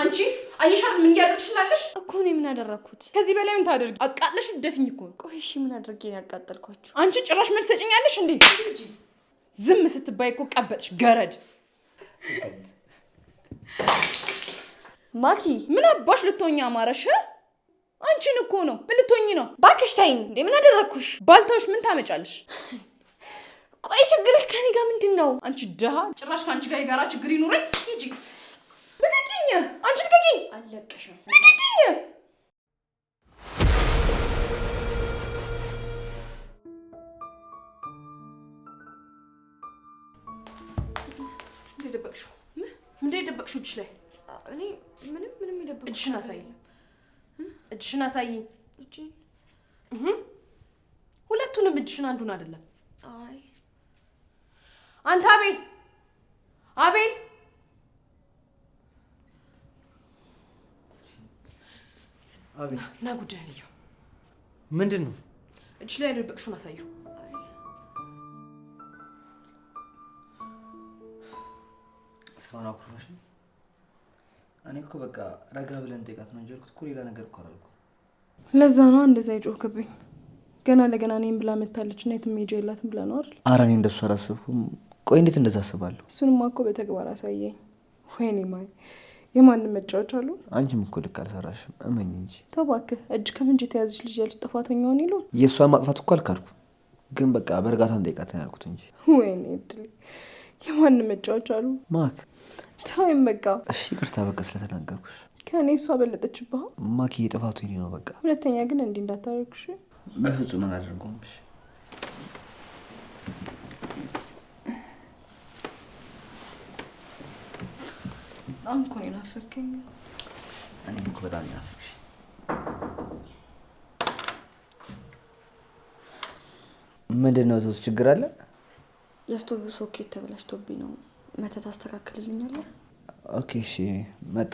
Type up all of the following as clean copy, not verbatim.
አንቺ አየሻል ምን ያደርግሽላለሽ እኮ ነው ምን ያደረኩት ከዚህ በላይ ምን ታደርጊ አቃጥለሽ ደፍኝ እኮ ቆይ እሺ ምን አድርጌ ነው ያቃጠልኳችሁ አንቺ ጭራሽ መልስ ሰጭኛለሽ እንዴ ዝም ስትባይ እኮ ቀበጥሽ ገረድ ማኪ ምን አባሽ ልትሆኛ አማረሽ አንቺን እኮ ነው ምን ልትሆኚ ነው ባክሽ ታይኝ እንዴ ምን አደረኩሽ ባልታውሽ ምን ታመጫለሽ ቆይ ችግርሽ ከኔ ጋር ምንድነው አንቺ ደሃ ጭራሽ ካንቺ ጋር የጋራ ችግር ይኑረኝ ሂጂ ልቀቂኝ አንቺ ልቀቂኝ አለቀሽም ልቀቂኝ እንዴ ደበቅሽው እጅሽ ላይ እኔ ምንም ይደበቅ እጅሽን አሳይ እጅን ሁለቱንም እጅሽን አንዱን አይደለም አይ አንተ አቤል ና ጉዳይ ነው ምንድነው እጅሽ ላይ ደበቅሽውን አሳዩ እስካሁን አኩርፈሽ ነው እኔ እኮ በቃ ረጋ ብለን ጠይቃት ነው እንጂ እኮ ሌላ ነገር እኮ አላልኩም ለዛ ነው እንደዛ ይጮህብኝ ገና ለገና እኔን ብላ መታለች እና የትም ሄጄ የላትም ብላ ነው አይደል ኧረ እኔ እንደሱ አላሰብኩም ቆይ እንዴት እንደዛ አስባለሁ እሱንማ እኮ በተግባር አሳየኝ ወይኔ ማይ የማንም መጫወቻ አሉ አንቺም እኮ ልክ አልሰራሽም እመኝ እንጂ ተው እባክህ እጅ ከፍንጅ የተያዘች ልጅ ያለች ጥፋተኛውን ይሉ የእሷ ማጥፋት እኮ አልካድኩ ግን በቃ በእርጋታ እንጠይቃት ነው ያልኩት እንጂ ወይኔ እድሌ የማንም መጫወቻ አሉ ማክ ተወኝ በቃ እሺ ይቅርታ በቃ ስለተናገርኩሽ ከእኔ እሷ በለጠችብህ ማኪ ጥፋቱ የኔ ነው በቃ ሁለተኛ ግን እንዲህ እንዳታደርግሽ በፍጹም አላደርገውም እሺ አንኮ ነው ናፈከኝ እኔም እኮ በጣም ናፈቅሽ ምንድነው ተውስ ችግር አለ የስቶቭ ሶኬት ተበላሽቶብኝ ነው መተት አስተካክልልኛለህ ኦኬ እሺ መጣ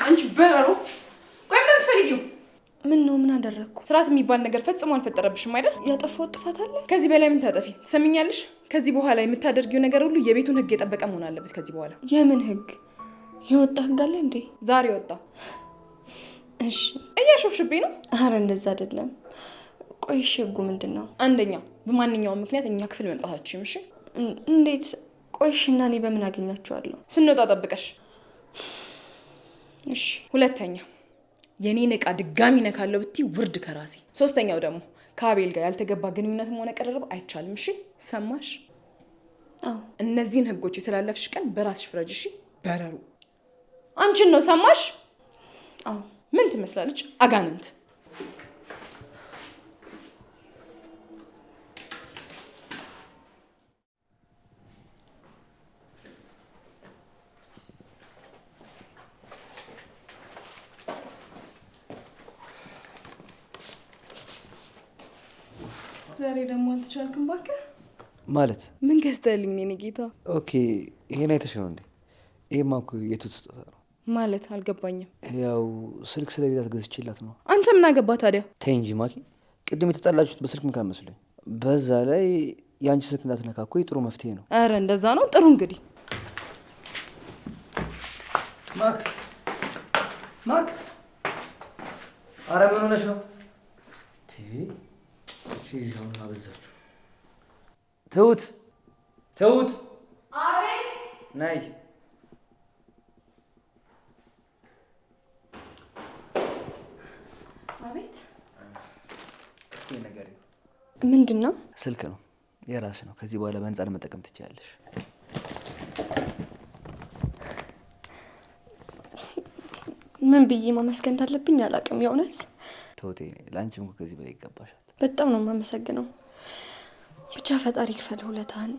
አንቺ በረሮ ቆይ ምን ትፈልጊው ምን አደረኩ ስርዓት የሚባል ነገር ፈጽሞ አልፈጠረብሽም አይደል ያጠፋው ጥፋት አለ ከዚህ በላይ ምን ታጠፊ ትሰሚኛለሽ ከዚህ በኋላ የምታደርጊው ነገር ሁሉ የቤቱን ህግ የጠበቀ መሆን አለበት ከዚህ በኋላ የምን ህግ የወጣ ህግ አለ እንዴ ዛሬ ወጣ እሺ እያሾፍሽብኝ ነው ኧረ እንደዛ አይደለም ቆይ እሺ ህጉ ምንድነው አንደኛ በማንኛውም ምክንያት እኛ ክፍል መምጣታችን እሺ እንዴት ቆይ እሺና እኔ በምን አገኛቸዋለሁ ስንወጣ ጠብቀሽ እሺ ሁለተኛ የኔን ዕቃ ድጋሚ ነካለው ብትይ ውርድ ከራሴ ሶስተኛው ደግሞ ከአቤል ጋር ያልተገባ ግንኙነትም ሆነ ቀረብ አይቻልም እሺ ሰማሽ አዎ እነዚህን ህጎች የተላለፍሽ ቀን በራስሽ ፍረጅ እሺ በረሩ አንቺን ነው ሰማሽ አዎ ምን ትመስላለች አጋንንት ዛሬ ደግሞ አልተቻልክም ባክህ ማለት ምን ገዝተልኝ ነኝ ጌታ ኦኬ ይሄን አይተሽ ነው እንዴ ይሄማ እኮ የቱት ስጦታ ነው ማለት አልገባኝም ያው ስልክ ስለሌላት ገዝቼላት ነው አንተ ምን አገባ ታዲያ ተይ እንጂ ማኪ ቅድም የተጣላችሁት በስልክ ምክንያት መስሎኝ በዛ ላይ ያንቺ ስልክ እንዳትነካ እኮ ጥሩ መፍትሄ ነው አረ እንደዛ ነው ጥሩ እንግዲህ ማክ አረ ምን ሆነሽ ነው ሺዛውን አበዛችሁ ተውት አቤት ናይ አቤት እስኪ ነገር ምንድነው ስልክ ነው የራስሽ ነው ከዚህ በኋላ በነፃ መጠቀም ትችያለሽ ምን ብዬ ማመስገን እንዳለብኝ አላውቅም የእውነት ተውቴ ላንቺም ከዚህ በላይ ይገባሻል በጣም ነው የማመሰግነው ብቻ ፈጣሪ ክፈል ሁለታን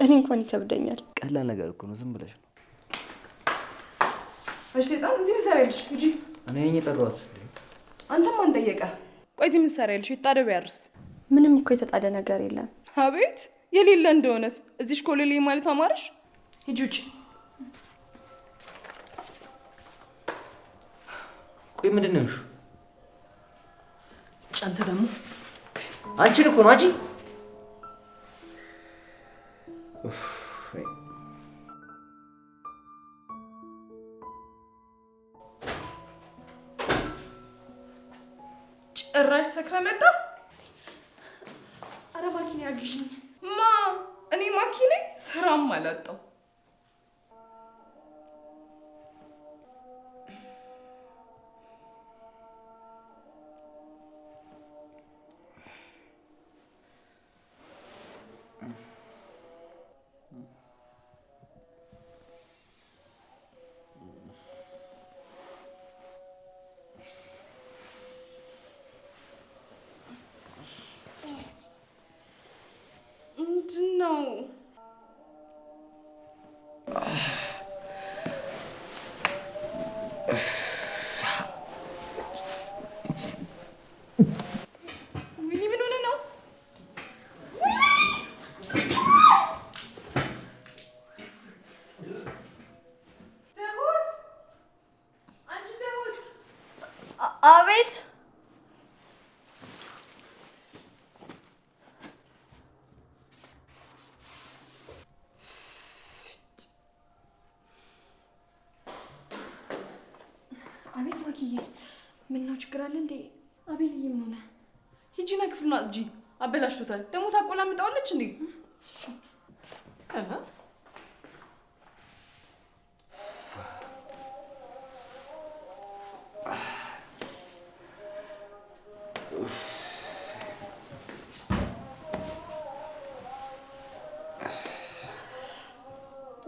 እኔ እንኳን ይከብደኛል ቀላል ነገር እኮ ነው ዝም ብለሽ ነው እሺ ሰይጣን እዚህ ምሰራልሽ እጂ እኔ ነኝ የጠራሁት አንተም ማን ጠየቀ ቆይ እዚህ ምሰራልሽ ይጣደብ ያርስ ምንም እኮ የተጣደ ነገር የለም አቤት የሌለ እንደሆነስ እዚህ ኮሌሌ ማለት አማርሽ ሂጂ ውጪ ቆይ ምንድን ነው? ጫንተ ደግሞ አንቺን እኮ ነው አንቺ። ጭራሽ ሰክረ መጣ። አረ ማኪን ያግዥኝ። ማ እኔ ማኪኔ ስራም አላጣው። ምንድነው? ዊኒ ምን ሆነ ነው? ትሁት አንቺ ትሁት። አቤት። አቤት ማኪዬ፣ ምን ነው ችግር አለ እንዴ? አቤልዬ ምን ሆነ? ሂጂና ክፍሉን አጽጂ። አበላሽቶታል። ደግሞ ታቆላምጣዋለች እንዴ?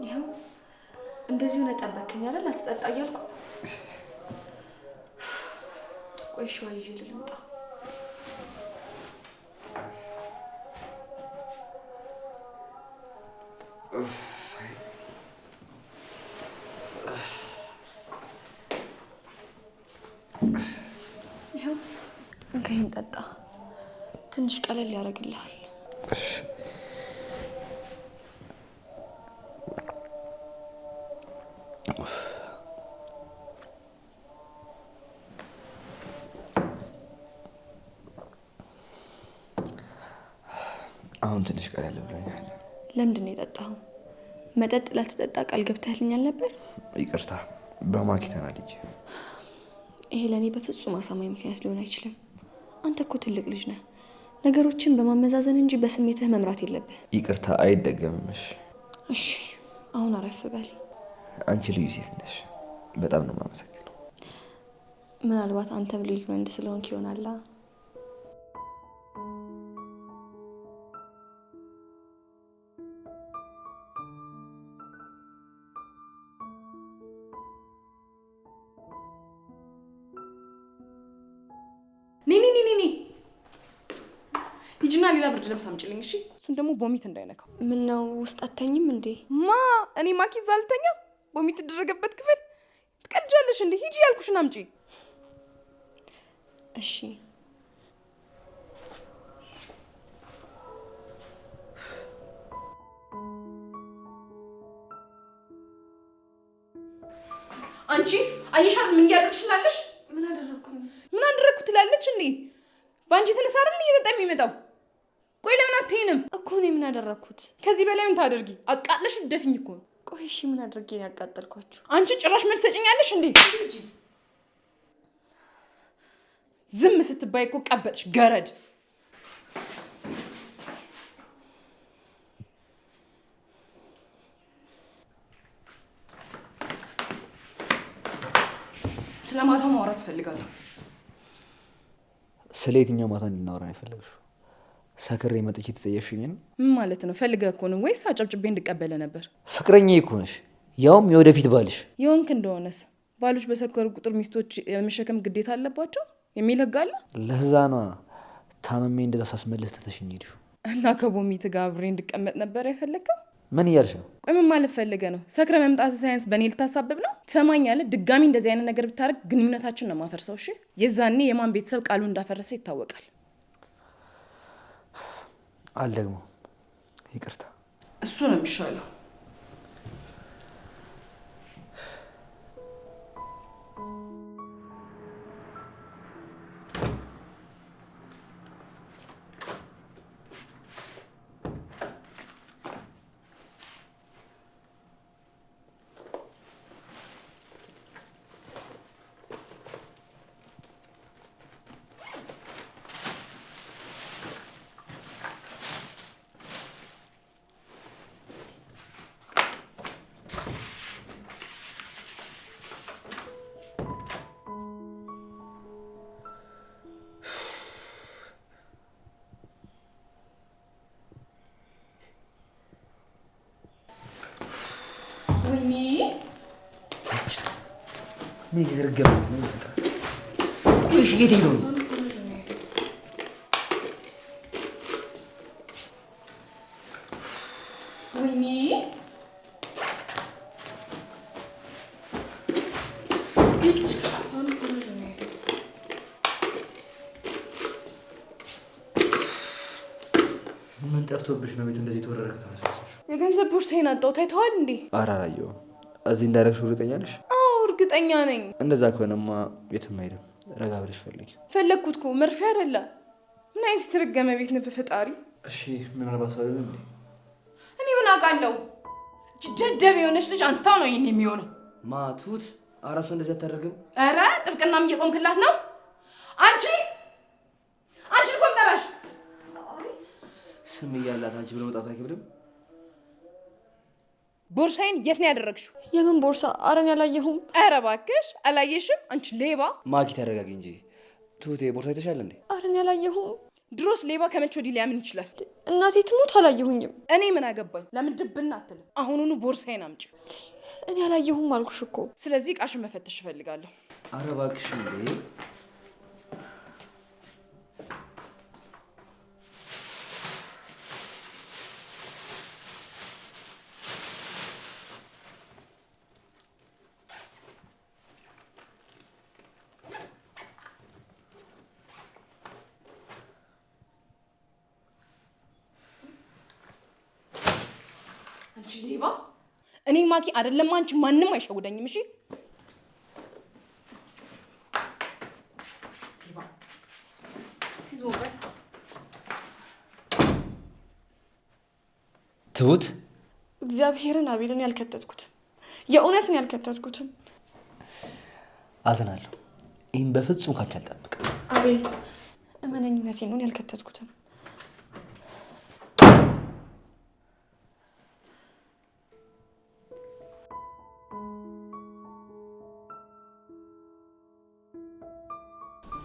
ይኸው እንደዚህ ሆነ። ጠበከኝ አይደል? አትጠጣ እያልኩ። ቆይ ሸዋ ይዤ ልምጣ። ይኸው እንከይን ጠጣ። ትንሽ ቀለል ያደርግልሃል። እሺ አሁን ትንሽ ቀለል ብሎኛል። ለምንድን ነው የጠጣኸው? መጠጥ ላትጠጣ ቃል ገብተህልኛል ነበር። ይቅርታ በማኪ ተናድጄ። ይሄ ለእኔ በፍጹም አሳማኝ ምክንያት ሊሆን አይችልም። አንተ እኮ ትልቅ ልጅ ነህ። ነገሮችን በማመዛዘን እንጂ በስሜትህ መምራት የለብህ። ይቅርታ አይደገምምሽ። እሺ አሁን አረፍ በል። አንቺ ልዩ ሴት ነሽ። በጣም ነው የማመሰግነው። ምናልባት አንተም ልዩ ወንድ ስለሆንክ ይሆናላ። ኒ ሂጂና ሌላ ብርድ ልብስ አምጪልኝ። እሺ እሱን ደግሞ ቦሚት እንዳይነካው። ምን ነው ውስጥ አተኝም እንዴ? ማ እኔ ማኪ እዛ አልተኛ? ቦሚት የተደረገበት ክፍል ትቀልጃለሽ እንዴ? ሂጂ ያልኩሽን አምጪ። እሺ አንቺ አየሻል? ምን እያደረግሽላለሽ? ምን አደረኩኝ? ምን አደረግኩ ትላለች እንዴ? በአንቺ የተነሳ አይደል እየጠጣ የሚመጣው? ቆይ ለምን አትይንም እኮ? እኔ ምን አደረኩት? ከዚህ በላይ ምን ታደርጊ? አቃጥለሽ ደፍኝ እኮ። ቆይ እሺ ምን አድርጌ ነው ያቃጠልኳችሁ? አንቺ ጭራሽ መልስ ሰጭኛለሽ እንዴ? ዝም ስትባይ እኮ ቀበጥሽ ገረድ። ስለ ማታ ማውራት እፈልጋለሁ። ስለ የትኛው ማታ እንድናወራ ነው የፈለግሽው? ሰክሬ መጥቼ ተጸየፍሽኝ ነው? ምን ማለት ነው? ፈልገህ እኮ ነው ወይስ አጨብጭቤ እንድቀበለ ነበር? ፍቅረኛዬ እኮ ነሽ፣ ያውም የወደፊት ባልሽ። የሆንክ እንደሆነስ ባሎች በሰከሩ ቁጥር ሚስቶች የመሸከም ግዴታ አለባቸው የሚል ህግ አለ። ለዛ ነዋ ታመሜ እንደዛ ሳስመልስ ተተሽኝ ሄድሽው። እና ከቦሚት ጋር አብሬ እንድቀመጥ ነበር የፈለግከው? ምን እያልሽ ነው? ቆይ ምን ማለት ፈልገህ ነው? ሰክረ መምጣት ሳይንስ በእኔ ልታሳብብ ነው? ትሰማኛለህ? ድጋሚ እንደዚህ አይነት ነገር ብታደርግ ግንኙነታችን ነው ማፈርሰው። እሺ የዛኔ የማን ቤተሰብ ቃሉ እንዳፈረሰ ይታወቃል። አልደግሞ ይቅርታ። እሱ ነው የሚሻለው። ወይኔ ምን ይርገምት ነው ይፈጣ እሺ የት ሄዶ ነው ወይኔ ምን ጠፍቶብሽ ነው ቤቱ እንደዚህ ተወረረክ ተመሳሳሽ? የገንዘብ ቦርሳዬን አጣሁት። ታይተዋል እንዴ? ኧረ አላየሁም። እዚህ እንዳደረግሽ እርግጠኛ ነሽ? አዎ እርግጠኛ ነኝ። እንደዛ ከሆነማ የትም አይደለም። ረጋ ብለሽ ፈልጊ። ፈለግኩት እኮ መርፌ አይደለ። ምን አይነት የተረገመ ቤት ነው በፈጣሪ። እሺ ምናልባት ሰው ይሆን እንዴ? እኔ ምን አውቃለሁ? እቺ ደደብ የሆነች ልጅ አንስታው ነው ይሄን የሚሆነው። ማቱት አራሱ እንደዚህ አታደርግም። ኧረ ጥብቅናም እየቆምክላት ነው አንቺ ቆንጠራሽ ስም እያላት አንቺ ብሎ መጣቱ አይከብድም? ቦርሳዬን የት ነው ያደረግሽው? የምን ቦርሳ? አረን ያላየሁም። ኧረ እባክሽ አላየሽም? አንቺ ሌባ። ማኪ ተረጋጊ እንጂ ትሁቴ ቦርሳ ይተሻል እንዴ? አረን ያላየሁም። ድሮስ ሌባ ከመቼ ወዲህ ሊያምን ይችላል? እናቴ ትሙት አላየሁኝም። እኔ ምን አገባኝ? ለምን ድብና አትልም? አሁኑኑ ቦርሳዬን አምጪ። እኔ አላየሁም አልኩሽ እኮ። ስለዚህ እቃሽን መፈተሽ እፈልጋለሁ። ኧረ እባክሽ እንዴ! አንቺ ሌባ! እኔ ማኪ አይደለም አንቺ ማንም አይሸውደኝም። እሺ ሌባ ሲዞር ትሁት እግዚአብሔርን አቤልን ያልከተትኩትም የእውነትን ያልከተትኩትም። አዝናለሁ። ይህም በፍጹም ካንቺ አልጠብቅም። አቤል እመነኝ፣ እውነቴን ነው ያልከተትኩትም።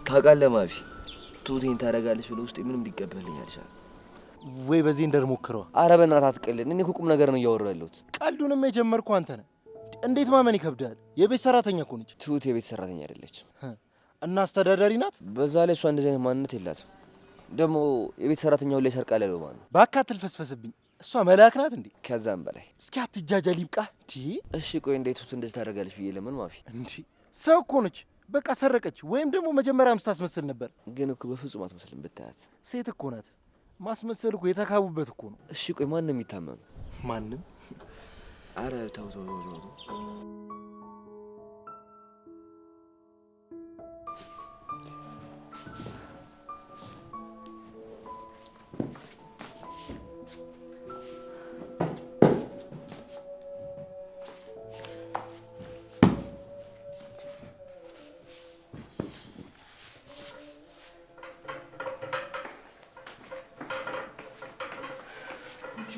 ታውቃለህ ማፊ ትሁቴን ታደርጋለች ብሎ ውስጥ ምንም ሊቀበልኝ አልቻለም። ወይ በዚህ እንደርሞክረዋ። ኧረ በእናትህ አትቀልድ። እኔ እኮ ቁም ነገር ነው እያወራሁ ያለሁት። ቀልዱንም የጀመርኩ አንተ ነህ። እንዴት ማመን ይከብዳል? የቤት ሰራተኛ እኮ ነች። ትሁት የቤት ሰራተኛ አይደለችም እና አስተዳዳሪ ናት። በዛ ላይ እሷ እንደዚህ አይነት ማንነት የላትም። ደግሞ የቤት ሰራተኛውን ላይ ሰርቃል ያለው ማን ነው? እባክህ አትልፈስፈስብኝ። እሷ መልአክ ናት እንዴ? ከዛም በላይ እስኪ አትጃጃል ይብቃ። እሺ ቆይ እንዴት ትሁት እንደዚህ ታደርጋለች ብዬ ለምን ማፊ? እንዴ ሰው እኮ ነች። በቃ ሰረቀች ወይም ደግሞ መጀመሪያም ስታስመስል ነበር። ግን እኮ በፍጹም አትመስልም ብታያት። ሴት እኮ ናት። ማስመሰል እኮ የተካቡበት እኮ ነው። እሺ ቆይ ማን ነው የሚታመም? ማንም። አረ ተው ተው ተው።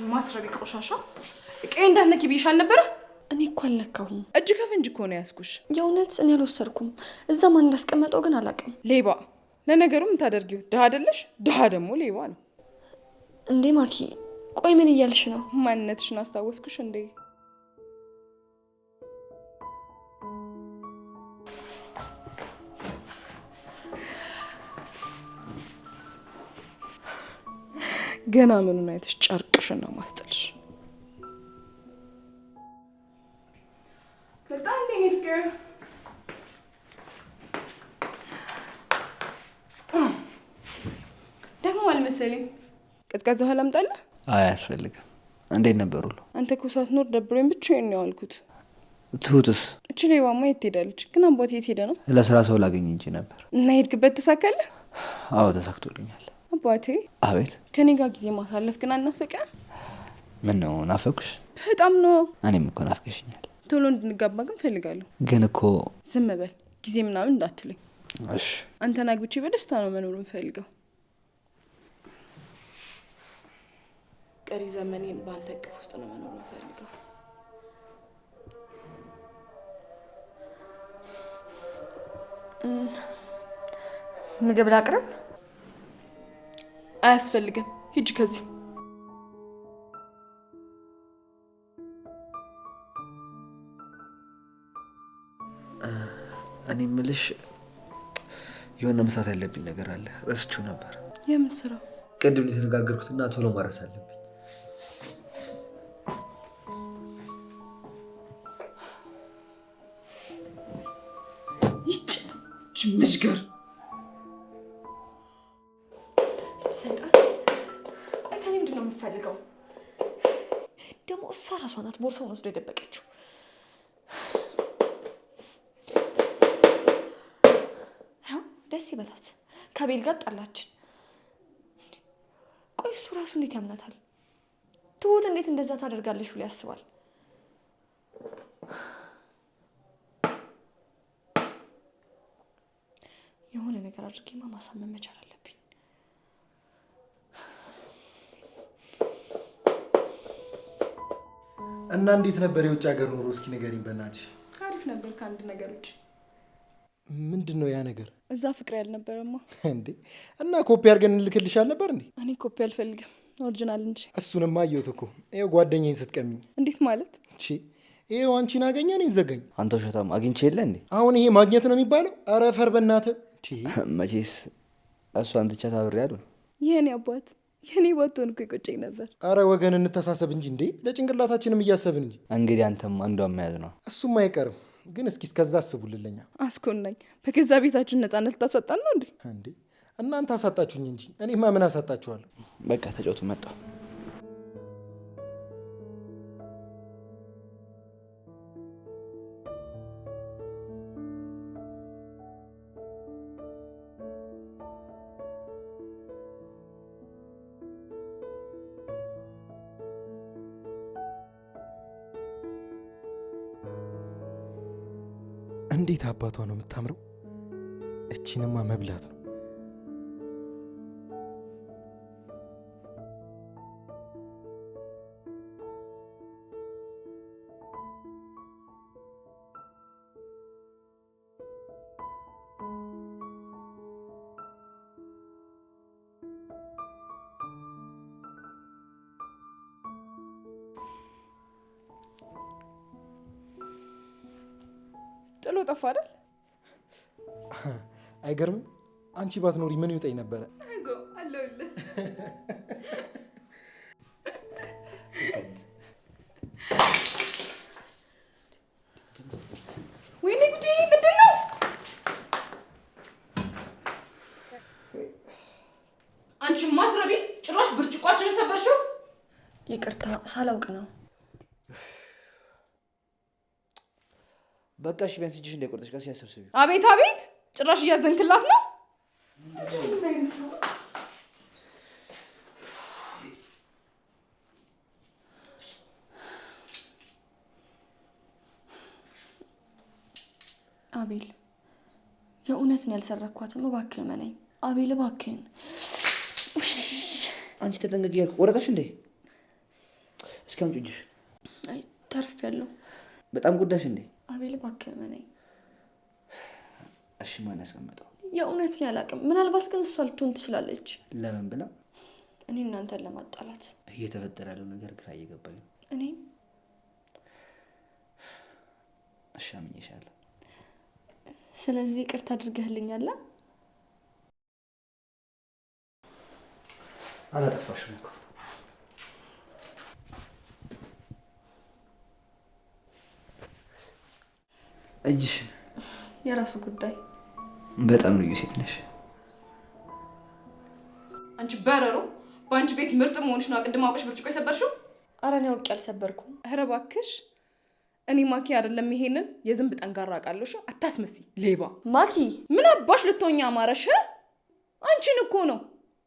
ማትረቢ ቆሻሻ እቀይ እንዳትነኪ ብዬሻል ነበረ። እኔ እኮ አልነካሁም። እጅ ከፍንጅ እኮ ነው ያዝኩሽ። የእውነት እኔ አልወሰድኩም። እዛ ማን እንዳስቀመጠው ግን አላውቅም። ሌባ። ለነገሩ ምን ታደርጊው? ድሃ አይደለሽ? ድሃ ደግሞ ሌባ ነው እንዴ? ማኪ ቆይ ምን እያልሽ ነው? ማንነትሽን አስታወስኩሽ እንዴ? ገና ምኑን አይተሽ ጨርቅሽን ነው ማስጥልሽ። በጣም እንዴ ፍቅር ደግሞ አልመሰለኝ። ቀዝቃዛ ውሃ ላምጣልህ? አይ አያስፈልግም። እንዴት ነበር ሁሉ? አንተ እኮ ሳትኖር ደብሮኝ ብቻዬን ነው ያልኩት። ትሁትስ? እቺ ሌባማ የት ትሄዳለች? ግን አባቴ የት ሄደ ነው? ለስራ ሰው ላገኝ እንጂ ነበር። እና ሄድክበት ተሳካለህ? አዎ ተሳክቶልኛል። አባቴ። አቤት። ከኔ ጋር ጊዜ ማሳለፍ ግን አልናፈቀም? ምን ነው ናፈኩሽ? በጣም ነው። እኔም እኮ ናፍቀሽኛል። ቶሎ እንድንጋባ ግን ፈልጋለሁ። ግን እኮ ዝም በል፣ ጊዜ ምናምን እንዳትለኝ። እሺ። አንተን አግብቼ በደስታ ነው መኖር የምፈልገው። ቀሪ ዘመኔን በአንተ እቅፍ ውስጥ ነው መኖር የምፈልገው። ምግብ ላቅርብ? አያስፈልግም፣ ሂጅ ከዚህ። እኔ የምልሽ የሆነ መስራት ያለብኝ ነገር አለ፣ ረስቼው ነበር። የምን ስራ? ቅድም የተነጋገርኩትና ቶሎ ማድረስ አለብኝ። ምሽገር ሰይጣን። ቆይ ከኔ ምንድን ነው የምትፈልገው? ደግሞ እሷ ራሷ ናት ቦርሳውን ወስዶ የደበቀችው። ያው ደስ ይበላት፣ ከቤል ጋር ጣላችን። ቆይ እሱ ራሱ እንዴት ያምናታል? ትሁት እንዴት እንደዛ ታደርጋለች ብሎ ያስባል? የሆነ ነገር አድርጌማ ማሳመን መቻል አለብኝ። እና እንዴት ነበር የውጭ ሀገር ኑሮ? እስኪ ንገሪኝ በእናትሽ። አሪፍ ነበር ከአንድ ነገሮች። ምንድን ነው ያ ነገር? እዛ ፍቅር ያልነበረማ እንዴ። እና ኮፒ አድርገን እንልክልሻል ነበር እንዴ? እኔ ኮፒ አልፈልግም፣ ኦሪጂናል እንጂ። እሱንማ አየሁት እኮ። ይኸው ጓደኛዬን ስትቀሚው። እንዴት ማለት? ይኸው አንቺን አገኘ እኔን ዘጋኝ። አንተ ውሸታም፣ አግኝቼ የለ እንዴ? አሁን ይሄ ማግኘት ነው የሚባለው? አረ ፈር በእናትህ። መቼስ እሷን ትቻት አብሬያለሁ። የኔ አባት የኔ ባትሆን እኮ ይቆጨኝ ነበር። አረ ወገን እንተሳሰብ እንጂ እንዴ! ለጭንቅላታችንም እያሰብን እንጂ። እንግዲህ አንተም አንዷን መያዝ ነው። እሱም አይቀርም፣ ግን እስኪ እስከዛ አስቡልለኛ። አስኮናኝ በገዛ ቤታችን ነፃነት ልታስወጣን ነው እንዴ? እንዴ እናንተ አሳጣችሁኝ እንጂ እኔማ ምን አሳጣችኋለሁ? በቃ ተጫውቱ፣ መጣሁ። እንዴት አባቷ ነው የምታምረው! እቺንማ መብላት ነው። ጥሎ ጠፋ አይደል? አይገርምም? አንቺ ባትኖሪ ምን ይውጠኝ ነበረ? አይዞህ አለሁልህ። ወይኔ ጉዴ! ምንድን ነው? አንቺ ማትረቢ! ጭራሽ ብርጭቋችንን ሰበርሽው። ይቅርታ ሳላውቅ ነው። በቃ እሺ፣ ቢያንስ እጅሽ እንዳይቆርጥሽ ቀስ ያሰብስቢ። አቤት አቤት! ጭራሽ እያዘንክላት ነው። አቤል የእውነትን ያልሰረኳትም፣ እባክህ መነኝ አቤል፣ እባክህን። አንቺ ተጠንቀቂ። ወረቀሽ እንዴ? እስኪ አምጪ እጅሽ። አይ ተርፌያለሁ። በጣም ጉዳሽ እንዴ? አቤል እባክህ መነኝ። እሺ ማን ያስቀመጠው? የእውነትን ያላቅም። ምናልባት ግን እሷ ልትሆን ትችላለች። ለምን ብላ? እኔ እናንተን ለማጣላት። እየተፈጠረ ያለው ነገር ግራ እየገባኝ ነው። እኔ እሺ አምኜሻለሁ። ስለዚህ ይቅርታ አድርገህልኛል? አላጠፋሽም እኮ። እጅሽን። የራሱ ጉዳይ። በጣም ልዩ ሴት ነሽ አንቺ በረሮ። በአንቺ ቤት ምርጥ መሆንሽ ነው ቅድም አውቀሽ ብርጭቆ የሰበርሽው። ኧረ እኔ አውቄ አልሰበርኩም። ኧረ እባክሽ፣ እኔ ማኪ አይደለም ይሄንን የዝንብ ጠንጋራ አውቃለሽ። አታስመስይ ሌባ። ማኪ ምን አባሽ ልትሆኚ አማረሽ? አንቺን እኮ ነው።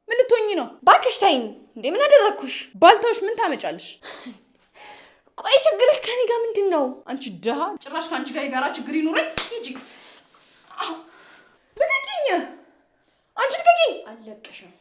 ምን ልትሆኚ ነው? ባክሽ ተይኝ እንዴ! ምን አደረግኩሽ? ባልታውሽ ምን ታመጫለሽ? ቆይ ችግርህ ከኔ ጋር ምንድን ነው? አንቺ ደሃ! ጭራሽ ከአንቺ ጋር የጋራ ችግር ይኑረኝ እንጂ። ልቀቂኝ! አንቺ ልቀቂኝ! አልለቅሽም።